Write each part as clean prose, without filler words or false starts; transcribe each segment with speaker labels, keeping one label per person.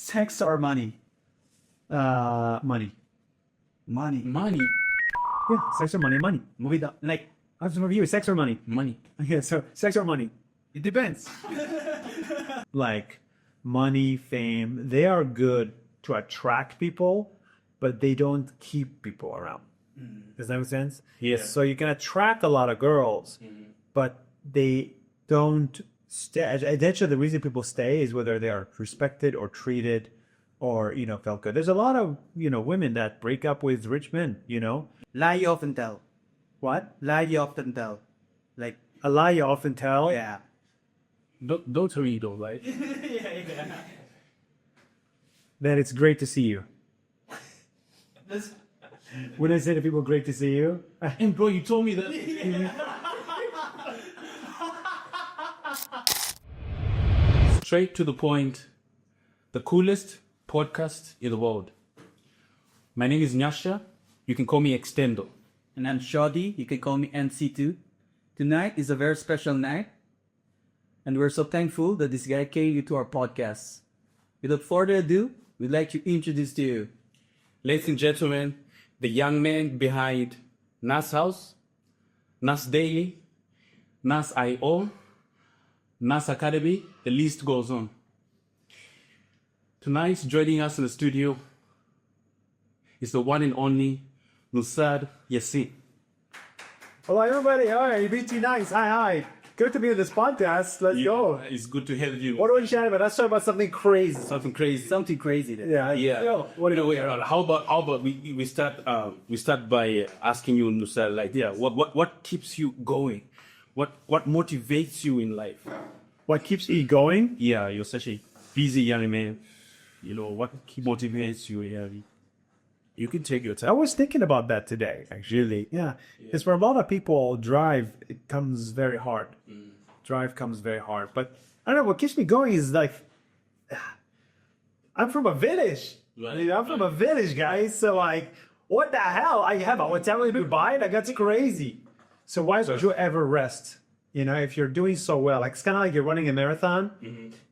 Speaker 1: Sex or money? Money.
Speaker 2: Money.
Speaker 1: Yeah, sex or money? Money. Like, how's the review? Sex or money?
Speaker 2: Money.
Speaker 1: Okay, so sex or money? It depends. Like, money, fame, they are good to attract people, but they don't keep people around. Does that make sense?
Speaker 2: Yes.
Speaker 1: So you can attract a lot of girls, but they don't stay. Eventually, the reason people stay is whether they are respected or treated or, felt good. There's a lot of, women that break up with rich men,
Speaker 3: Lie you often tell.
Speaker 1: What?
Speaker 3: Lie you often tell. Like,
Speaker 1: A lie you often tell.
Speaker 3: yeah.
Speaker 2: Don't worry though, right?
Speaker 1: Then it's great to see you. When I say to people, great to see you,
Speaker 2: And bro, you told me that. Straight to the point. The coolest podcast in the world. My name is Nyasha. You can call me Extendo.
Speaker 3: And I'm Shoddy. You can call me NC2. Tonight is a very special night. And we're so thankful that this guy came into our podcast. Without further ado, we'd like to introduce to you.
Speaker 2: Ladies and gentlemen, the young man behind Nas House, Nas Daily, Nas IO, Nas Academy, the list goes on. Tonight, joining us in the studio is the one and only Nusad Yassin.
Speaker 1: hello everybody. Hi, BT Nice. Hi. Good to be on this podcast. Let's go.
Speaker 2: It's good to have you.
Speaker 1: What do we chat about? Let's talk about something crazy.
Speaker 2: Something crazy.
Speaker 3: Something crazy there.
Speaker 1: Yeah.
Speaker 2: Yeah.
Speaker 1: What do you
Speaker 2: Wait, how about we start by asking you, Nusad, like, yeah, what keeps you going? What motivates you in life?
Speaker 1: What keeps you going?
Speaker 2: Yeah, you're such a busy young man. What motivates you? Yeah, you can take your
Speaker 1: I
Speaker 2: time.
Speaker 1: was thinking about that today, actually. Yeah. Because for a lot of people, drive, it comes very hard. Drive comes very hard. But I don't know, what keeps me going is like, I'm from a village.
Speaker 2: Right.
Speaker 1: I'm from a village, guys. So like, what the hell? I have a hotel in Dubai. That's crazy. So why would you ever rest? If you're doing so well, like it's kind of like you're running a marathon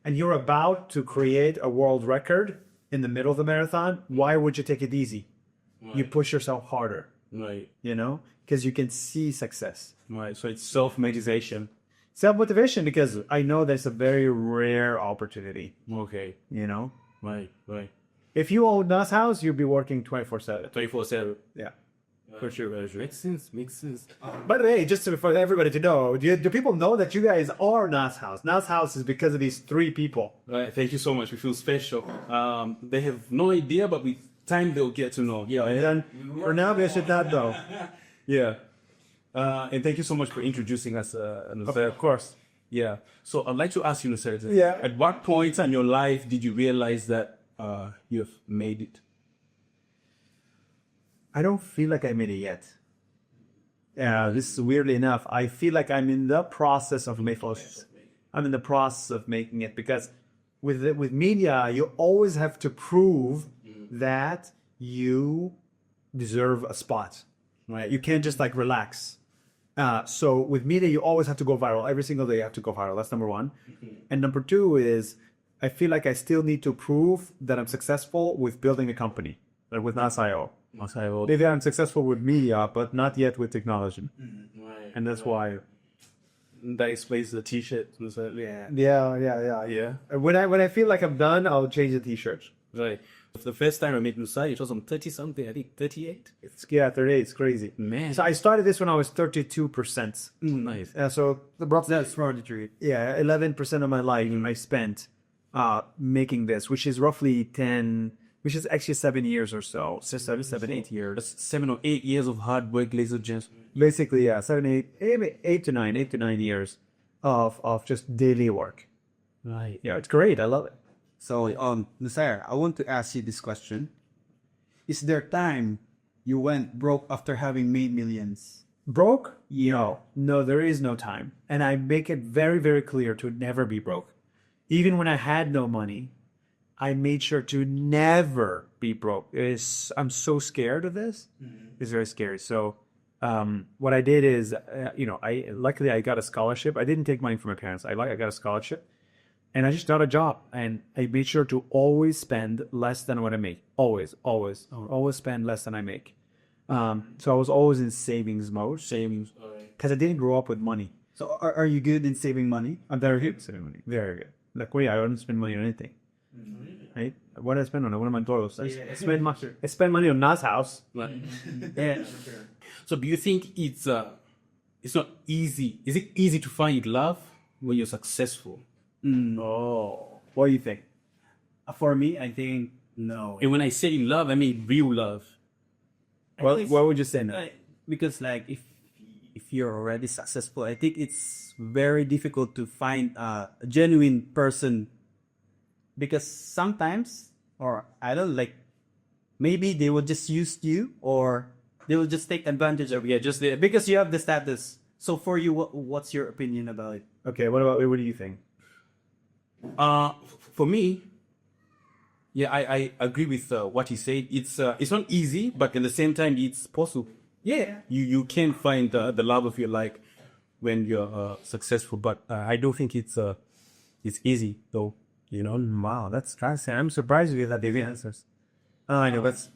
Speaker 1: and you're about to create a world record in the middle of the marathon. Why would you take it easy? You push yourself harder,
Speaker 2: Right,
Speaker 1: because you can see success.
Speaker 2: right. So it's self-motivation.
Speaker 1: Self-motivation, because I know that's a very rare opportunity,
Speaker 2: Okay, right.
Speaker 1: If you own Nas House, you'd be working 24/7.
Speaker 2: 24/7.
Speaker 1: Yeah.
Speaker 2: For sure. Makes sense.
Speaker 1: By the way, just for everybody to know, do people know that you guys are Nas House? Nas House is because of these three people.
Speaker 2: Right. Thank you so much. We feel special. They have no idea, but with time they'll get to know.
Speaker 1: Yeah, and then for now, they should not know.
Speaker 2: Yeah. And thank you so much for introducing us, Nusad.
Speaker 1: Of course.
Speaker 2: Yeah. So I'd like to ask you, Nusad,
Speaker 1: Yeah.
Speaker 2: at what point in your life did you realize that you've made it?
Speaker 1: I don't feel like I made it yet. Yeah, this is weirdly enough. I feel like I'm in the process of making it. I'm in the process of making it because with media, you always have to prove that you deserve a spot, right? You can't just like relax. So with media, you always have to go viral. Every single day you have to go viral. That's number one. And number two is I feel like I still need to prove that I'm successful with building a company, like with Nas.io. Maybe I'm successful with media, but not yet with technology.
Speaker 2: Right.
Speaker 1: And that's why.
Speaker 2: That explains the T-shirt. Yeah.
Speaker 1: Yeah. When I feel like I'm done, I'll change the t-shirt.
Speaker 2: Right. The first time I met Nusad, it was on 30 something. I think 38.
Speaker 1: It's 38. It's crazy.
Speaker 2: Man.
Speaker 1: So I started this when I was 32%.
Speaker 2: Nice.
Speaker 1: So
Speaker 3: That's probably
Speaker 1: yeah, 11% of my life I spent making this, which is roughly 10. Which is actually 7 years or so. 7, 8 years.
Speaker 2: That's 7 or 8 years of hard work, ladies and gents.
Speaker 1: Basically, yeah, 7, 8, 8 to 9 years of just daily work.
Speaker 2: Right.
Speaker 1: Yeah, it's great. I love it.
Speaker 4: So, Nasir, I want to ask you this question. Is there time you went broke after having made millions?
Speaker 1: Broke? No, there is no time. And I make it very, very clear to never be broke. Even when I had no money, I made sure to never be broke. I'm so scared of this. It's very scary. So what I did is, luckily I got a scholarship. I didn't take money from my parents. I got a scholarship. And I just got a job, and I made sure to always spend less than what I make. Always spend less than I make. So I was always in savings mode, because I didn't grow up with money.
Speaker 4: So are you good in saving money?
Speaker 1: I'm very good at saving money, very good. Like, wait, I don't spend money on anything. Right? What do I spend on? What am I doing? I spend money on Nas house.
Speaker 2: Yeah. So do you think it's not easy? Is it easy to find love when you're successful?
Speaker 1: Oh, what do you think?
Speaker 3: For me, I think no.
Speaker 2: And when I say love, I mean real love.
Speaker 1: Well, what would you say now?
Speaker 3: Because like if you're already successful, I think it's very difficult to find a genuine person, because sometimes, or I don't like, maybe they will just use you, or they will just take advantage of you, just because you have the status. So for you, what's your opinion about it?
Speaker 1: Okay, what do you think?
Speaker 2: For me, yeah, I agree with what he said. It's not easy, but at the same time, it's possible.
Speaker 1: Yeah.
Speaker 2: You can find the love of your life when you're successful, but I don't think it's easy though. You know.
Speaker 1: Wow, that's fascinating. I'm surprised with that the answers. I know, that's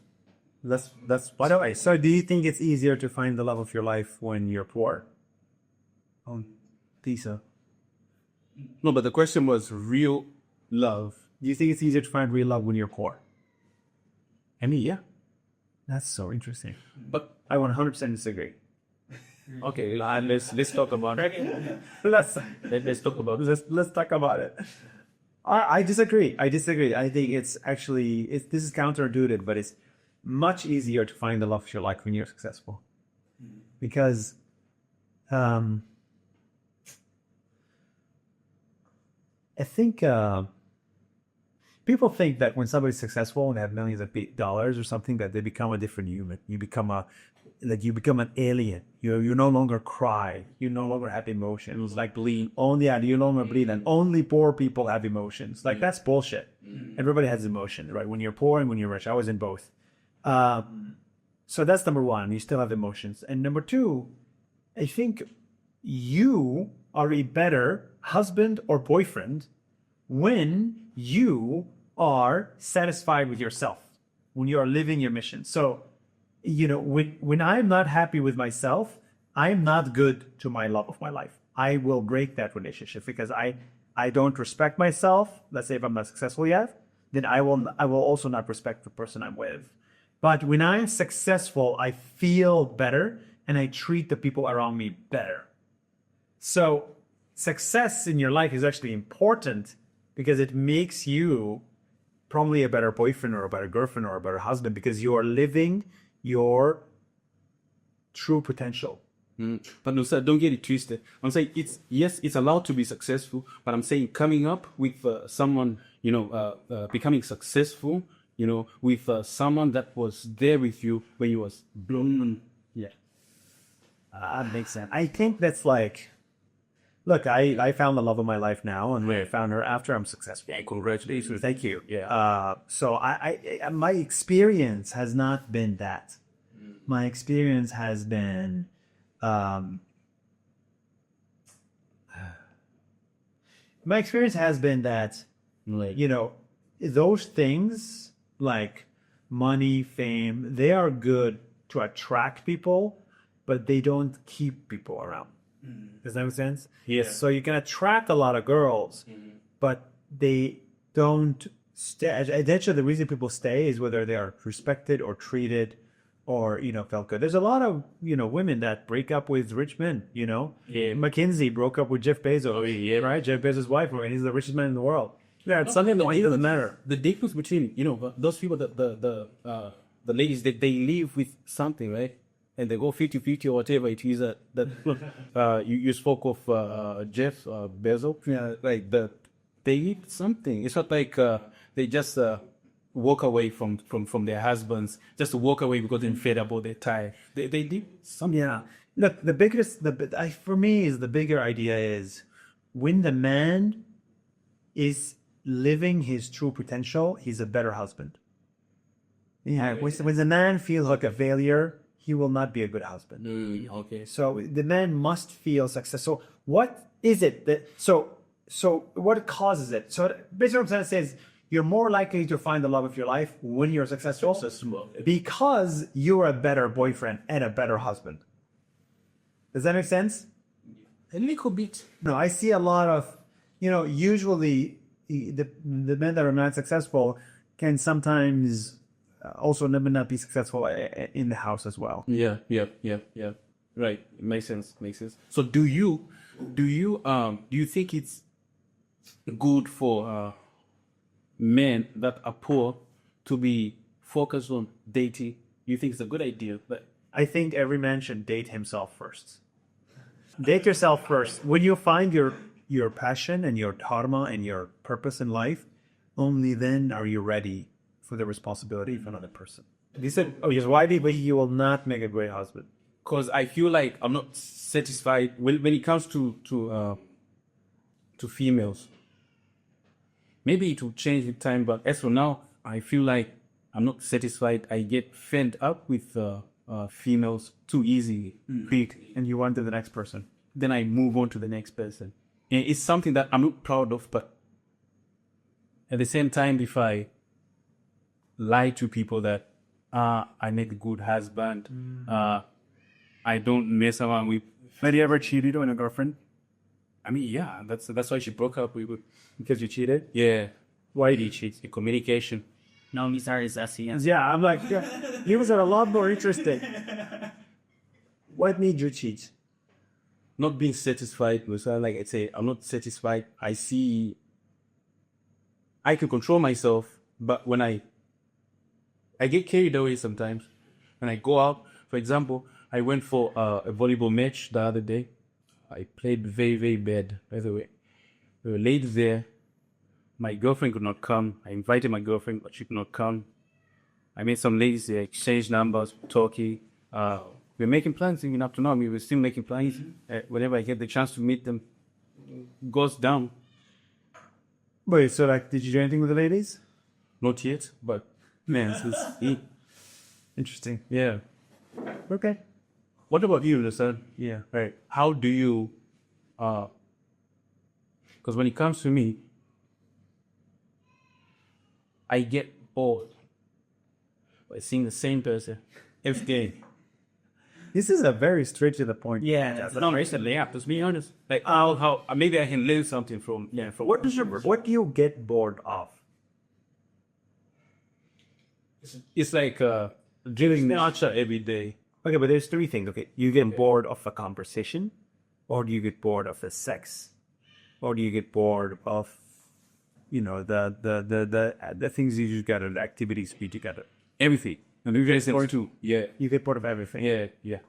Speaker 1: by the way. So do you think it's easier to find the love of your life when you're poor?
Speaker 3: Think so.
Speaker 2: No, but the question was real love.
Speaker 1: Do you think it's easier to find real love when you're poor?
Speaker 2: I mean, yeah.
Speaker 1: That's so interesting.
Speaker 2: But
Speaker 1: I 100% disagree.
Speaker 2: okay, let's talk about it.
Speaker 1: Let's
Speaker 2: Let's talk about it.
Speaker 1: let's talk about it. I disagree. I think it's actually this is counterintuitive, but it's much easier to find the love of your life when you're successful, because I think people think that when somebody's successful and they have millions of dollars or something, that they become a different human. You become an alien. You no longer cry. You no longer have emotions. Like bleed. Only you no longer bleed, and only poor people have emotions. Like that's bullshit. Everybody has emotion, right? When you're poor and when you're rich. I was in both. So that's number one. You still have emotions. And number two, I think you are a better husband or boyfriend when you are satisfied with yourself, when you are living your mission. So, when I'm not happy with myself, I'm not good to my love of my life. I will break that relationship because I don't respect myself. Let's say if I'm not successful yet, then I will also not respect the person I'm with. But when I'm successful, I feel better and I treat the people around me better. So success in your life is actually important because it makes you probably a better boyfriend or a better girlfriend or a better husband, because you are living your true potential.
Speaker 2: But no, sir, don't get it twisted. I'm saying it's allowed to be successful, but I'm saying coming up with someone, becoming successful, with someone that was there with you when you was blown. Yeah.
Speaker 1: That makes sense. I think that's like, look, I found the love of my life now, and I found her after I'm successful.
Speaker 2: Yeah, congratulations.
Speaker 1: Thank you.
Speaker 2: Yeah.
Speaker 1: So my experience has not been that. My experience has been, that, those things like money, fame, they are good to attract people, but they don't keep people around. Does that make sense?
Speaker 2: Yes.
Speaker 1: So you can attract a lot of girls, but they don't stay. Eventually, the reason people stay is whether they are respected or treated or, felt good. There's a lot of, women that break up with rich men,
Speaker 2: Yeah.
Speaker 1: McKinsey broke up with Jeff Bezos, right? Jeff Bezos' wife, and he's the richest man in the world. Yeah, it's something that doesn't matter.
Speaker 2: The difference between, those people, the ladies, that they live with something, right? And they go 50-50 or whatever it is that you spoke of Jeff Bezos.
Speaker 1: Yeah.
Speaker 2: Like they eat something. It's not like they just walk away from their husbands, just to walk away because they're fed up or they're tired. They live something.
Speaker 1: Yeah. Look, for me is the bigger idea is when the man is living his true potential, he's a better husband. Yeah. When the man feels like a failure, he will not be a good husband.
Speaker 2: Okay.
Speaker 1: So the man must feel success. So what is it that, so so what causes it? So basically what I'm trying to say is you're more likely to find the love of your life when you're successful because you're a better boyfriend and a better husband. Does that make sense?
Speaker 2: A little bit.
Speaker 1: No, I see a lot of, usually the men that are not successful can sometimes also not be successful in the house as well.
Speaker 2: Yeah. Right. It makes sense. So do you think it's good for men that are poor to be focused on dating? You think it's a good idea? But
Speaker 1: I think every man should date himself first. Date yourself first. When you find your passion and your dharma and your purpose in life, only then are you ready for the responsibility of another person. He said, "Oh, yes, why? But you will not make a great husband."
Speaker 2: because I feel like I'm not satisfied when it comes to females. Maybe it will change with time, but as for now, I feel like I'm not satisfied. I get fed up with females too easy, quick,
Speaker 1: And you want to the next person.
Speaker 2: then I move on to the next person. And it's something that I'm not proud of, but at the same time, if I lie to people that I make a good husband, I don't mess around with.
Speaker 1: Have you ever cheated on a girlfriend?
Speaker 2: I mean, yeah, that's why she broke up with.
Speaker 1: Because you cheated?
Speaker 2: Yeah,
Speaker 1: Why did you cheat?
Speaker 2: the communication.
Speaker 3: Now Mr. is asking us.
Speaker 1: Yeah, I'm like, he was a lot more interesting. What made you cheat?
Speaker 2: Not being satisfied with her, like I say, I'm not satisfied. I see I can control myself, but when I get carried away sometimes. When I go out, for example, I went for a volleyball match the other day. I played very, very bad, by the way. We were late there. My girlfriend could not come. I invited my girlfriend, but she could not come. I met some ladies there, exchanged numbers, talking. We're making plans even up to now. We're still making plans. Whenever I get the chance to meet them, it goes down.
Speaker 1: Wait, so like, did you do anything with the ladies?
Speaker 2: Not yet, but man, it's
Speaker 1: Interesting.
Speaker 2: yeah.
Speaker 1: Okay.
Speaker 2: What about you, Lusan?
Speaker 1: Yeah.
Speaker 2: Right. How do you, because when it comes to me, I get bored by seeing the same person every day.
Speaker 1: This is a very straight to the point.
Speaker 3: Yeah,
Speaker 2: Not recently, yeah, to be honest. Like, how maybe I can learn something from, from
Speaker 1: What do you get bored of?
Speaker 2: it's like drilling matcha every day.
Speaker 1: Okay, but there's three things. Okay, you get bored of a conversation, or do you get bored of the sex, or do you get bored of, the things you do together, the activities you do together?
Speaker 2: Everything. And you guys too. Yeah.
Speaker 1: You get bored of everything.
Speaker 2: Yeah.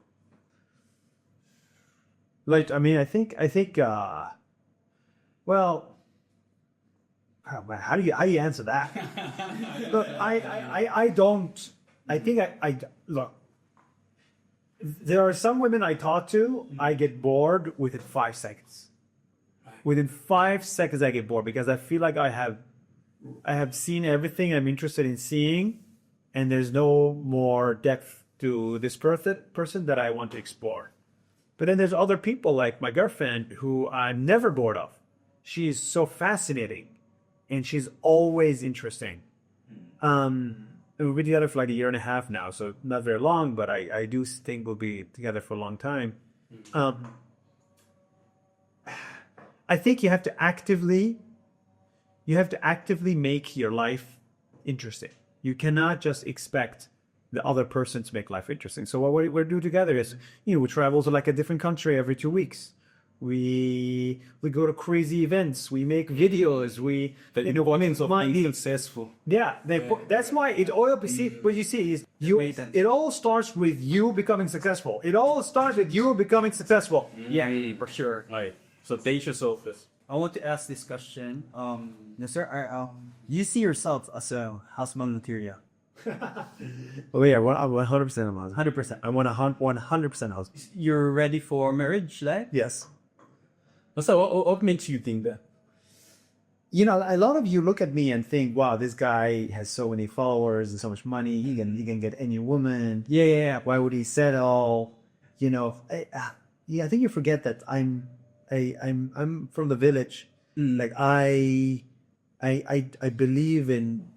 Speaker 1: Like, I mean, I think, well, oh man, how do you answer that? Look, I don't. I think I look. There are some women I talk to. I get bored within 5 seconds. Within 5 seconds, I get bored because I feel like I have seen everything I'm interested in seeing, and there's no more depth to this person that I want to explore. But then there's other people like my girlfriend who I'm never bored of. She's so fascinating, and she's always interesting. We've been together for like 1.5 years now, so not very long, but I do think we'll be together for a long time. I think you have to actively make your life interesting. You cannot just expect the other person to make life interesting. So what we do together is, we travel to like a different country every 2 weeks. We go to crazy events. We make videos.
Speaker 2: The importance of being successful.
Speaker 1: Yeah, that's why it all. See, what you see is it all starts with you becoming successful. It all starts with you becoming successful.
Speaker 3: Yeah, for sure.
Speaker 2: Right. So date yourself first.
Speaker 3: I want to ask this question. Sir, you see yourself as a husband material?
Speaker 1: Oh yeah, I'm 100% a husband.
Speaker 3: 100%.
Speaker 1: I want 100% husband.
Speaker 3: You're ready for marriage life?
Speaker 1: Yes.
Speaker 2: So what makes you think that?
Speaker 1: A lot of you look at me and think, "Wow, this guy has so many followers and so much money. He can get any woman. Yeah. Why would he settle? I think you forget that I'm from the village. Like I believe in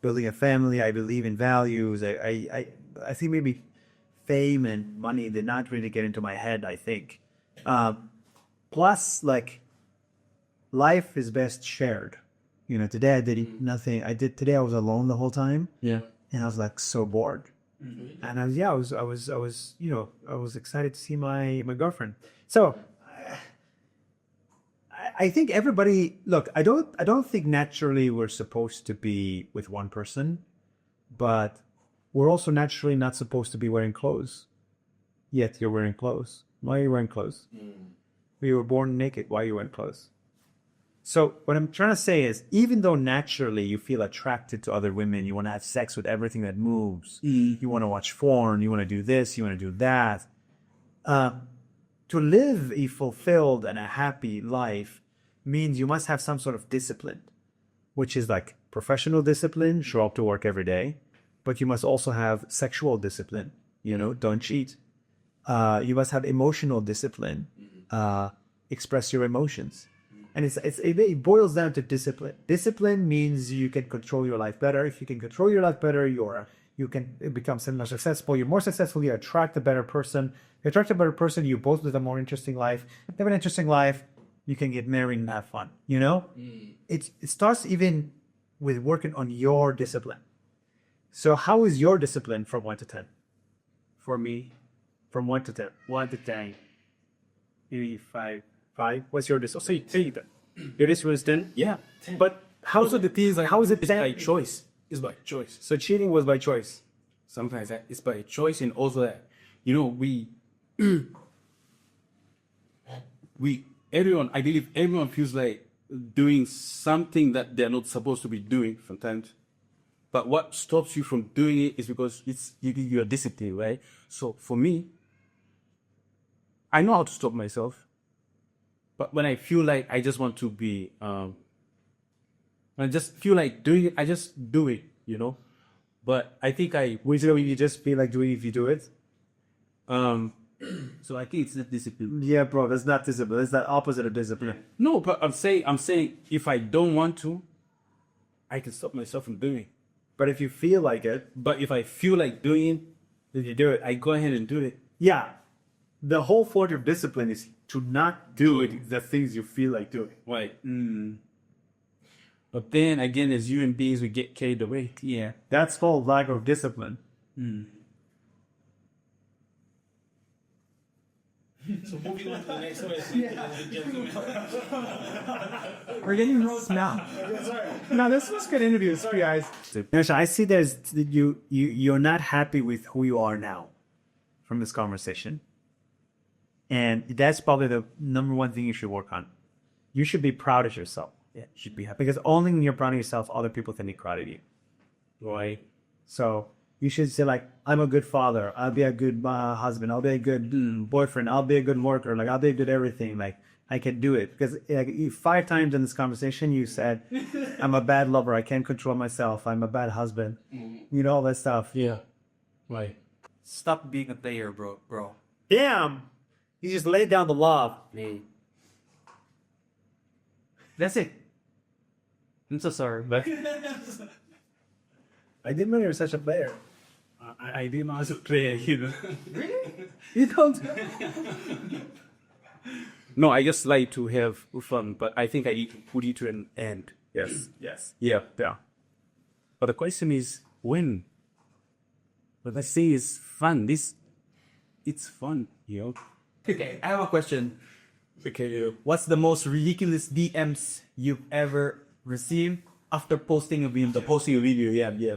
Speaker 1: building a family. I believe in values. I think maybe fame and money did not really get into my head. I think. Plus, like, life is best shared. You know, today I did nothing. Today I was alone the whole time.
Speaker 2: Yeah.
Speaker 1: And I was like so bored. And I was excited to see my girlfriend. So I think everybody, look, I don't think naturally we're supposed to be with one person, but we're also naturally not supposed to be wearing clothes. Yet you're wearing clothes. Why are you wearing clothes? We were born naked. Why are you wearing clothes? So what I'm trying to say is, even though naturally you feel attracted to other women, you want to have sex with everything that moves, you want to watch porn, you want to do this, you want to do that, to live a fulfilled and a happy life means you must have some sort of discipline, which is like professional discipline, show up to work every day, but you must also have sexual discipline, don't cheat. You must have emotional discipline, express your emotions. And it boils down to discipline. Discipline means you can control your life better. If you can control your life better, you can become more successful. You're more successful, you attract a better person. You attract a better person, you both live a more interesting life. If you have an interesting life, you can get married and have fun, It starts even with working on your discipline. So how is your discipline from 1 to 10?
Speaker 3: For me,
Speaker 1: From 1 to 10.
Speaker 3: 1 to 10, maybe 5.
Speaker 1: 5? What's your discipline?
Speaker 2: So you tell you that.
Speaker 1: Your discipline is 10?
Speaker 2: Yeah.
Speaker 1: But how
Speaker 2: So the thing is, like,
Speaker 1: how is it
Speaker 2: it's by
Speaker 1: 10?
Speaker 2: choice. It's by choice.
Speaker 1: So cheating was by choice.
Speaker 2: Sometimes that it's by choice, and also that, we I believe everyone feels like doing something that they're not supposed to be doing sometimes. But what stops you from doing it is because you're disciplined, right? So for me, I know how to stop myself. But when I feel like I just want to be, when I just feel like doing it, I just do it, But I think
Speaker 1: You just feel like doing it if you do it?
Speaker 3: So I think it's not discipline.
Speaker 1: Yeah, bro, that's not discipline. That's the opposite of discipline.
Speaker 2: no, but I'm saying if I don't want to, I can stop myself from doing it.
Speaker 1: But if you feel like it,
Speaker 2: But if I feel like doing it,
Speaker 1: then you do it.
Speaker 2: I go ahead and do it.
Speaker 1: Yeah. The whole point of discipline is to not do it, the things you feel like doing.
Speaker 2: Right. But then again, as human beings, we get carried away.
Speaker 3: Yeah.
Speaker 1: That's called lack of discipline.
Speaker 2: So moving on to the next question.
Speaker 3: We're getting roast now.
Speaker 1: No, this was good interviews, guys. I see you're not happy with who you are now from this conversation. And that's probably the number one thing you should work on. You should be proud of yourself.
Speaker 3: Yeah.
Speaker 1: You should be happy. Because only when you're proud of yourself, other people can be proud of you.
Speaker 2: Right.
Speaker 1: So you should say, like, I'm a good father. I'll be a good husband. I'll be a good boyfriend. I'll be a good worker. Like, I'll be a good everything. Like, I can do it. Because like, 5 times in this conversation, you said, I'm a bad lover. I can't control myself. I'm a bad husband. All that stuff.
Speaker 2: Yeah. Right.
Speaker 3: Stop being a player, bro.
Speaker 1: Damn! You just laid down the law.
Speaker 3: That's it. I'm so sorry.
Speaker 2: But
Speaker 1: I didn't know you were such a player.
Speaker 2: I didn't know as a player,
Speaker 3: You don't.
Speaker 2: No, I just like to have fun, but I think I need to put it to an end.
Speaker 1: Yes. Yes.
Speaker 2: Yeah. But the question is, when? But I say it's fun. It's fun,
Speaker 3: Okay, I have a question.
Speaker 2: Okay.
Speaker 3: What's the most ridiculous DMs you've ever received after posting a video?
Speaker 1: Posting a video, yeah.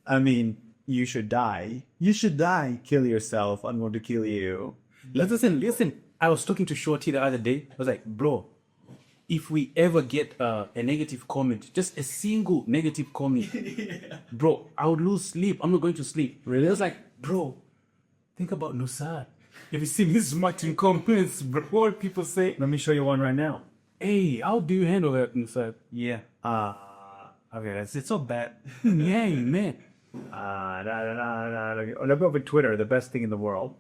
Speaker 1: I mean, you should die. You should die. Kill yourself. I'm going to kill you.
Speaker 2: Listen. I was talking to Shorty the other day. I was like, bro, if we ever get a negative comment, just a single negative comment, bro, I would lose sleep. I'm not going to sleep.
Speaker 1: Really?
Speaker 2: I was like, bro, think about Nusad. If you see this much in comments, bro, what people say?
Speaker 1: Let me show you one right now.
Speaker 2: Hey, how do you handle that, Nusad?
Speaker 3: Yeah.
Speaker 1: Okay, that's
Speaker 3: It's so bad.
Speaker 2: Yeah, man.
Speaker 1: Let me open Twitter, the best thing in the world.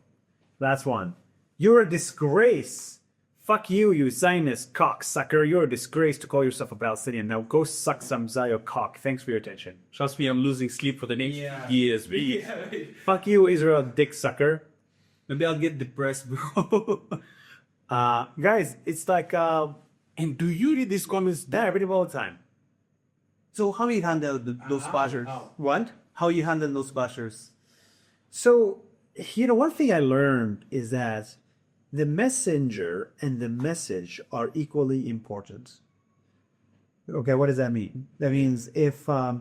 Speaker 1: Last one. You're a disgrace. Fuck you, you Zionist cocksucker. You're a disgrace to call yourself a Palestinian. Now go suck some Zio cock. Thanks for your attention.
Speaker 2: Trust me, I'm losing sleep for the next years, baby.
Speaker 1: Fuck you, Israel dick sucker.
Speaker 3: Maybe I'll get depressed, bro.
Speaker 1: Guys, it's like,
Speaker 2: And do you read these comments?
Speaker 1: I read them all the time.
Speaker 3: So how you handle those bashers?
Speaker 1: What?
Speaker 3: How you handle those bashers?
Speaker 1: So, one thing I learned is that the messenger and the message are equally important. Okay, what does that mean? That means if a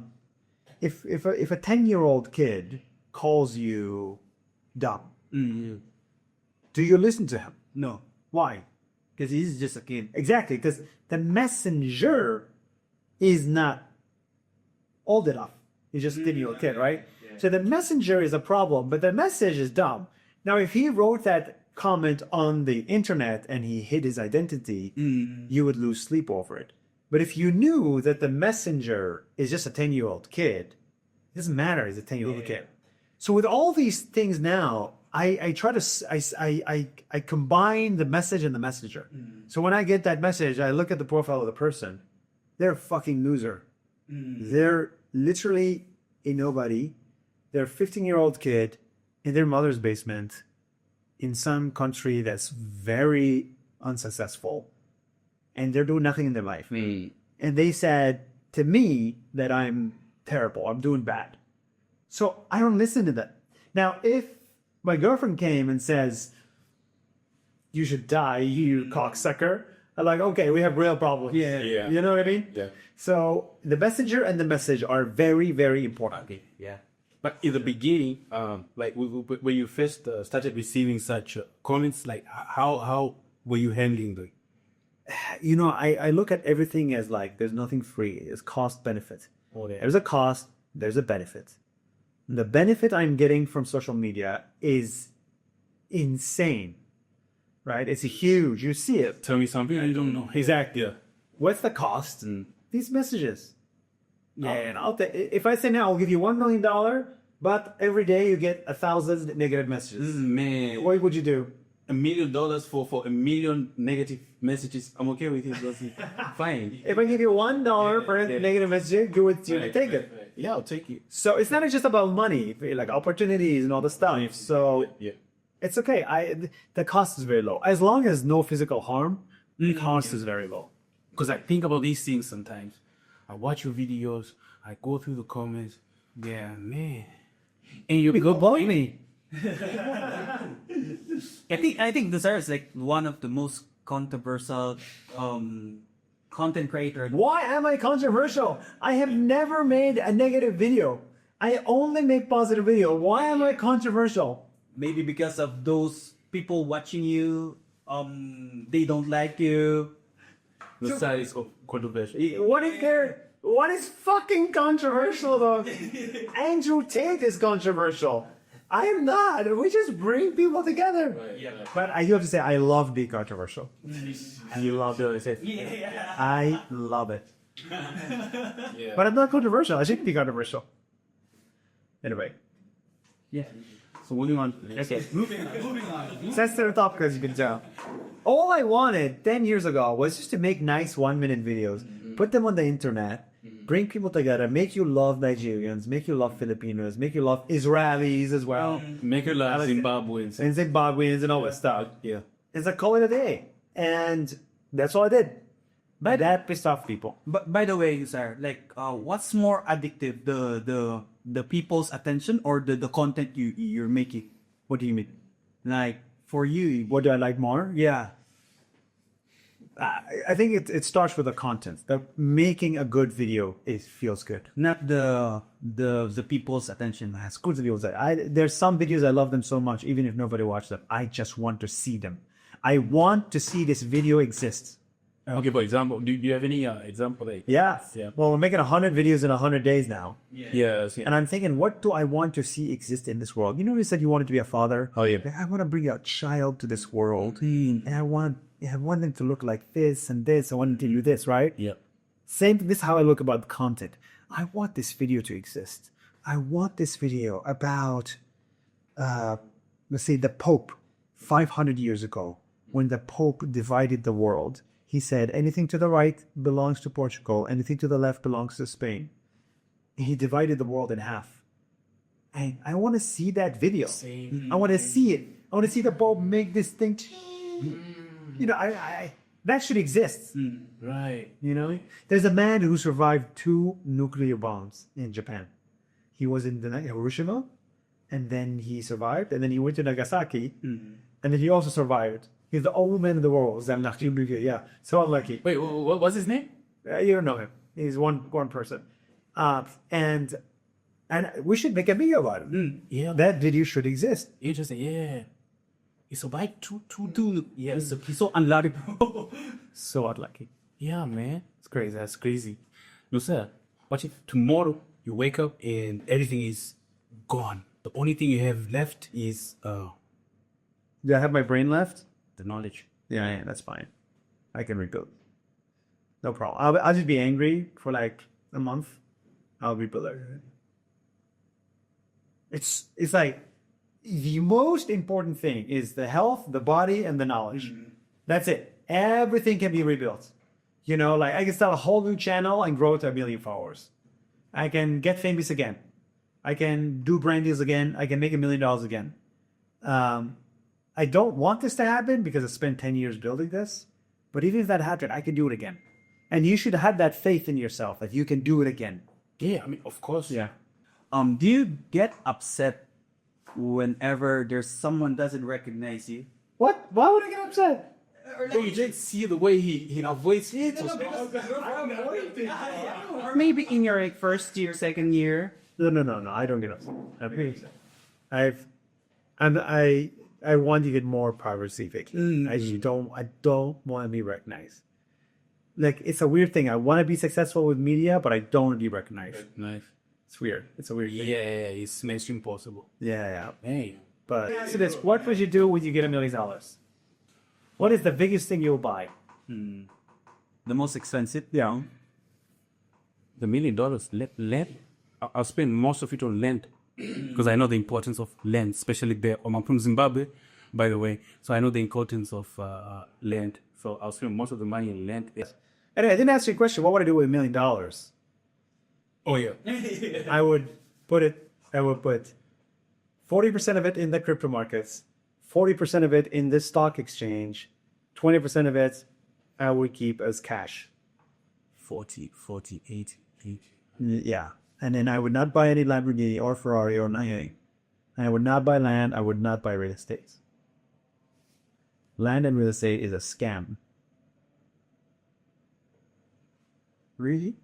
Speaker 1: 10-year-old kid calls you dumb, do you listen to him?
Speaker 3: No,
Speaker 1: Why?
Speaker 3: because he's just a kid.
Speaker 1: Exactly, because the messenger is not old enough. He's just a 10-year-old kid, right? So the messenger is a problem, but the message is dumb. Now, if he wrote that comment on the internet and he hid his identity, you would lose sleep over it. But if you knew that the messenger is just a 10-year-old kid, it doesn't matter, he's a 10-year-old kid. So with all these things now, I try to I combine the message and the messenger. So when I get that message, I look at the profile of the person. They're a fucking loser. They're literally a nobody. They're a 15-year-old kid in their mother's basement in some country that's very unsuccessful, and they're doing nothing in their life. And they said to me that I'm terrible, I'm doing bad. So I don't listen to that. Now, if my girlfriend came and says, you should die, you cocksucker, I'm like, okay, we have real problems.
Speaker 2: Yeah.
Speaker 1: You know what I mean?
Speaker 2: Yeah.
Speaker 1: So the messenger and the message are very, very important.
Speaker 2: Okay, yeah. But in the beginning, like when you first started receiving such comments, like how were you handling the?
Speaker 1: I look at everything as like there's nothing free. It's cost benefit. There's a cost, there's a benefit. The benefit I'm getting from social media is insane, right? It's huge. You see it.
Speaker 2: Tell me something I don't know.
Speaker 1: Exactly.
Speaker 2: Yeah.
Speaker 1: What's the cost? These messages. Yeah, and if I say now I'll give you $1 million, but every day you get 1,000 negative messages.
Speaker 2: Man,
Speaker 1: What would you do?
Speaker 2: $1 million for $1 million negative messages. I'm okay with it. Fine.
Speaker 1: If I give you $1 for a negative message, you would take it.
Speaker 2: Yeah, I'll take it.
Speaker 1: So it's not just about money, like opportunities and all the stuff. So
Speaker 2: Yeah.
Speaker 1: it's okay. The cost is very low. As long as no physical harm, the cost is very low.
Speaker 2: Because I think about these things sometimes. I watch your videos. I go through the comments. Yeah, man. And you go
Speaker 1: Believe me.
Speaker 3: I think Desire is like one of the most controversial content creator.
Speaker 1: Why am I controversial? I have never made a negative video. I only make positive video. Why am I controversial?
Speaker 3: Maybe because of those people watching you, they don't like you.
Speaker 2: the size of controversial.
Speaker 1: What is fucking controversial though? Andrew Tate is controversial. I am not. We just bring people together. But I do have to say, I love being controversial. And you love doing it.
Speaker 3: Yeah.
Speaker 1: I love it. But I'm not controversial. I shouldn't be controversial. Anyway.
Speaker 3: Yeah.
Speaker 2: So moving on.
Speaker 1: Okay.
Speaker 3: Moving on.
Speaker 1: Sensitive topic, as you can tell. All I wanted 10 years ago was just to make nice 1-minute videos, put them on the internet, bring people together, make you love Nigerians, make you love Filipinos, make you love Israelis as well,
Speaker 2: Make her laugh Zimbabweans.
Speaker 1: and Zimbabweans and all that stuff.
Speaker 2: Yeah.
Speaker 1: It's like call it a day. And that's all I did. But that pissed off people.
Speaker 3: But by the way, sir, like, what's more addictive, the people's attention or the content you're making?
Speaker 1: What do you mean?
Speaker 3: Like for you,
Speaker 1: What do I like more?
Speaker 3: yeah.
Speaker 1: I think it starts with the content. Making a good video feels good.
Speaker 3: Not the people's attention.
Speaker 1: It's good videos. There's some videos I love them so much, even if nobody watched them. I just want to see them. I want to see this video exist.
Speaker 2: Okay, for example, do you have any example? Like,
Speaker 1: Yeah.
Speaker 2: Yeah.
Speaker 1: Well, we're making 100 videos in 100 days now.
Speaker 2: yes. Yeah.
Speaker 1: And I'm thinking, what do I want to see exist in this world? You know, you said you wanted to be a father.
Speaker 2: Oh, yeah.
Speaker 1: I want to bring a child to this world. And I want them to look like this and this. I want them to do this, right?
Speaker 2: Yeah.
Speaker 1: Same, this is how I look about content. I want this video to exist. I want this video about, let's say, the Pope 500 years ago when the Pope divided the world. He said, anything to the right belongs to Portugal, anything to the left belongs to Spain. He divided the world in half. And I want to see that video. I want to see it. I want to see the Pope make this thing. You know, that should exist.
Speaker 2: Right.
Speaker 1: You know, there's a man who survived 2 nuclear bombs in Japan. He was in Hiroshima, and then he survived, and then he went to Nagasaki, and then he also survived. He's the only man in the world. Yeah, so unlucky.
Speaker 2: Wait, what was his name?
Speaker 1: You don't know him. He's one person, and we should make a video about him.
Speaker 2: Yeah.
Speaker 1: That video should exist.
Speaker 2: Interesting. Yeah. He survived two. Yeah.
Speaker 3: He's so unlucky.
Speaker 1: So unlucky.
Speaker 2: Yeah, man. It's crazy. That's crazy. No, sir. What if tomorrow you wake up and everything is gone? The only thing you have left is
Speaker 1: Do I have my brain left?
Speaker 2: the knowledge.
Speaker 1: Yeah, that's fine. I can rebuild. No problem. I'll just be angry for like a month. I'll rebuild it. It's like the most important thing is the health, the body, and the knowledge. That's it. Everything can be rebuilt. You know, like I can start a whole new channel and grow to 1 million followers. I can get famous again. I can do brand deals again. I can make $1 million again. I don't want this to happen because I spent 10 years building this. But even if that happened, I can do it again. And you should have that faith in yourself that you can do it again.
Speaker 2: Yeah, I mean, of course.
Speaker 1: Yeah.
Speaker 3: Do you get upset whenever there's someone doesn't recognize you?
Speaker 1: What? Why would I get upset?
Speaker 2: Bro, you just see the way he avoids it.
Speaker 3: Or maybe in your like, first year, second year.
Speaker 1: No. I don't get upset. I want to get more privacy, Vicky. I don't want to be recognized. Like, it's a weird thing. I want to be successful with media, but I don't want to be recognized.
Speaker 2: Nice.
Speaker 1: It's weird. It's a weird thing.
Speaker 2: Yeah, it's mainstream possible.
Speaker 1: Yeah.
Speaker 2: Hey.
Speaker 1: But so this, what would you do when you get $1 million? What is the biggest thing you'll buy?
Speaker 3: The most expensive?
Speaker 1: Yeah.
Speaker 2: The $1 million land. I'll spend most of it on land because I know the importance of land, especially there. I'm from Zimbabwe, by the way, so I know the importance of land. So I'll spend most of the money in land.
Speaker 1: Anyway, I didn't ask you a question. What would I do with $1 million?
Speaker 2: Oh yeah.
Speaker 1: I would put 40% of it in the crypto markets, 40% of it in this stock exchange, 20% of it I would keep as cash.
Speaker 2: 48.
Speaker 1: Yeah. And then I would not buy any Lamborghini or Ferrari or anything. And I would not buy land. I would not buy real estate. Land and real estate is a scam. Really?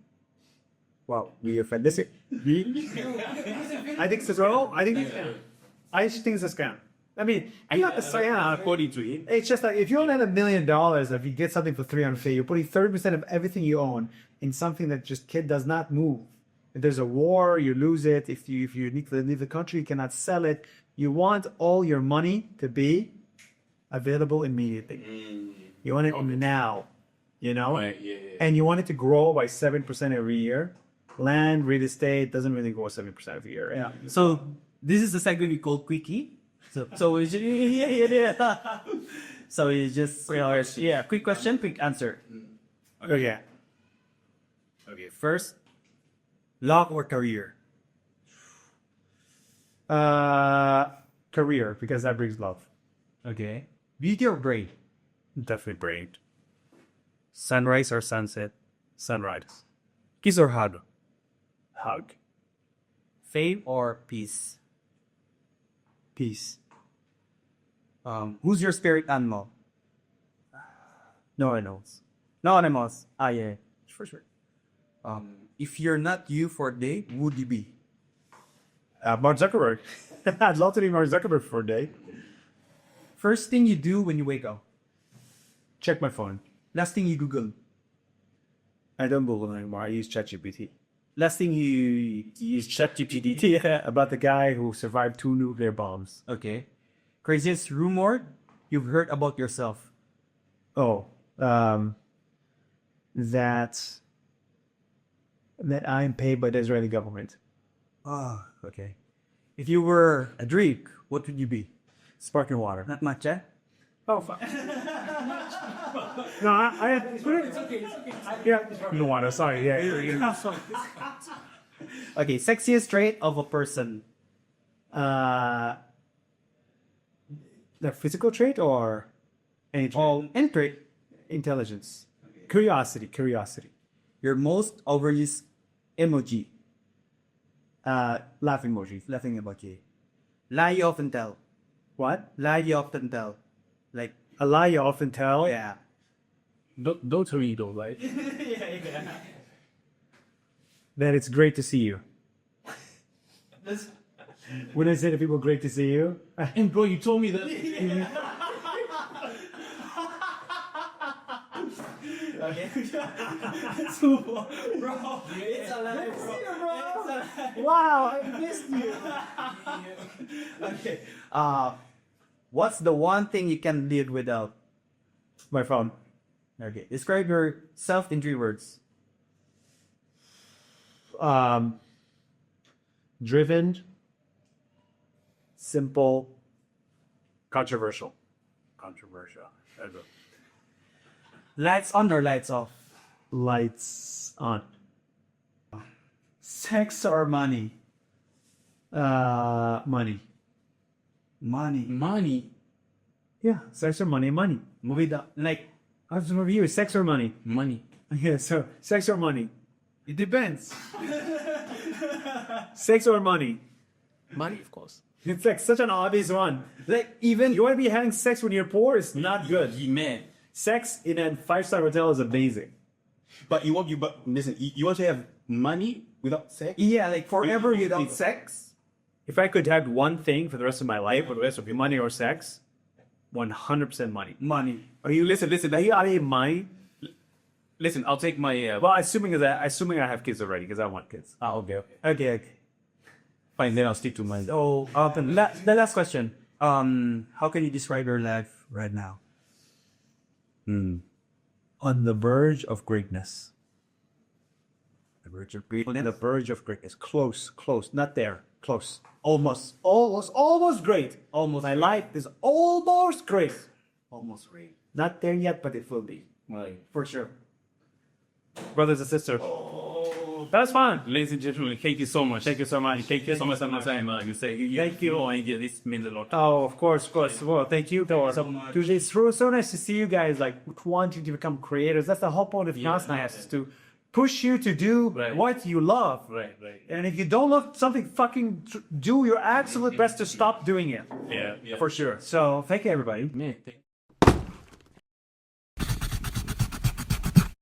Speaker 1: Wow, we offend this. Really? I think it's wrong. I think it's a scam. I mean, I'm not a scam.
Speaker 2: According to him.
Speaker 1: It's just like if you only had $1 million, if you get something for $350, you're putting 30% of everything you own in something that just does not move. If there's a war, you lose it. If you need to leave the country, you cannot sell it. You want all your money to be available immediately. You want it now, you know?
Speaker 2: Right, yeah.
Speaker 1: And you want it to grow by 7% every year. Land, real estate doesn't really grow 7% every year. Yeah.
Speaker 3: So this is the segment we call Quickie. So it's yeah. So it's just quick question, quick answer.
Speaker 1: Okay. Okay. First, luck or career? Career, because that brings love.
Speaker 3: Okay. Beauty or brain?
Speaker 1: Definitely brain. Sunrise or sunset? Sunrise.
Speaker 3: Kiss or hug?
Speaker 1: Hug.
Speaker 3: Fame or peace?
Speaker 1: Peace.
Speaker 3: Who's your spirit animal?
Speaker 1: No animals.
Speaker 3: No animals. Yeah.
Speaker 1: For sure.
Speaker 3: If you're not you for a day, who would you be?
Speaker 1: Mark Zuckerberg. I'd love to be Mark Zuckerberg for a day.
Speaker 3: First thing you do when you wake up.
Speaker 1: Check my phone.
Speaker 3: Last thing you Google.
Speaker 1: I don't Google anymore. I use ChatGPT.
Speaker 3: Last thing you
Speaker 1: Use ChatGPT about the guy who survived 2 nuclear bombs.
Speaker 3: Okay. Craziest rumor you've heard about yourself.
Speaker 1: Oh, that I'm paid by the Israeli government.
Speaker 3: Okay. If you were a drink, what would you be?
Speaker 1: Sparkling water.
Speaker 3: Not matcha?
Speaker 1: Oh, fuck. No, I it's okay. Yeah, no water. Sorry. Yeah.
Speaker 3: Okay, sexiest trait of a person.
Speaker 1: The physical trait or any trait?
Speaker 3: Any trait.
Speaker 1: Intelligence, curiosity.
Speaker 3: Your most overused emoji.
Speaker 1: Laughing emoji.
Speaker 3: Laughing emoji. Lie you often tell.
Speaker 1: What?
Speaker 3: Lie you often tell. Like,
Speaker 1: A lie you often tell.
Speaker 3: yeah.
Speaker 2: Don't worry though, right?
Speaker 1: That it's great to see you. When I say to people, great to see you.
Speaker 2: And bro, you told me that.
Speaker 3: Bro, it's alive, bro.
Speaker 1: Wow, I missed you.
Speaker 3: Okay. What's the one thing you can live without?
Speaker 1: My phone.
Speaker 3: Okay. Describe yourself in 3 words.
Speaker 1: Driven, simple, controversial.
Speaker 3: Lights on or lights off?
Speaker 1: Lights on.
Speaker 3: Sex or money?
Speaker 1: Money.
Speaker 3: Money.
Speaker 2: Money.
Speaker 1: Yeah, sex or money. Money.
Speaker 3: Movie down. Like,
Speaker 1: I have to review sex or money.
Speaker 2: Money.
Speaker 1: Yeah, so sex or money.
Speaker 3: it depends.
Speaker 1: Sex or money.
Speaker 2: Money, of course.
Speaker 1: It's like such an obvious one. Like even you want to be having sex when you're poor is not good.
Speaker 2: Man.
Speaker 1: Sex in a 5-star hotel is amazing.
Speaker 2: But listen, you want to have money without sex?
Speaker 3: Yeah, like forever without sex.
Speaker 1: If I could have one thing for the rest of my life, would it be money or sex? 100% money.
Speaker 3: Money.
Speaker 1: Are you listen? Are you out of your mind?
Speaker 2: Listen, I'll take my.
Speaker 1: Well, assuming I have kids already because I want kids.
Speaker 2: Okay.
Speaker 1: Okay.
Speaker 2: Fine, then I'll stick to mine.
Speaker 3: So, the last question. How can you describe your life right now?
Speaker 1: On the verge of greatness.
Speaker 3: The verge of
Speaker 1: On
Speaker 3: greatness.
Speaker 1: the verge of greatness. Close. Not there. Close. Almost great.
Speaker 3: Almost.
Speaker 1: My life is almost great.
Speaker 3: Almost great.
Speaker 1: Not there yet, but it will be.
Speaker 2: Right.
Speaker 1: For sure. Brothers and sisters. That was fun.
Speaker 2: Ladies and gentlemen, thank you so much.
Speaker 1: Thank you so much.
Speaker 2: Thank you so much for my time. You say
Speaker 1: Thank you.
Speaker 2: No idea. This means a lot.
Speaker 1: Oh, of course. Well, thank you. It's so nice to see you guys like wanting to become creators. That's the whole point of Nas Nights is to push you to do what you love.
Speaker 2: Right.
Speaker 1: And if you don't love something, fucking do your absolute best to stop doing it.
Speaker 2: Yeah.
Speaker 1: For sure. So thank you, everybody.
Speaker 2: Man,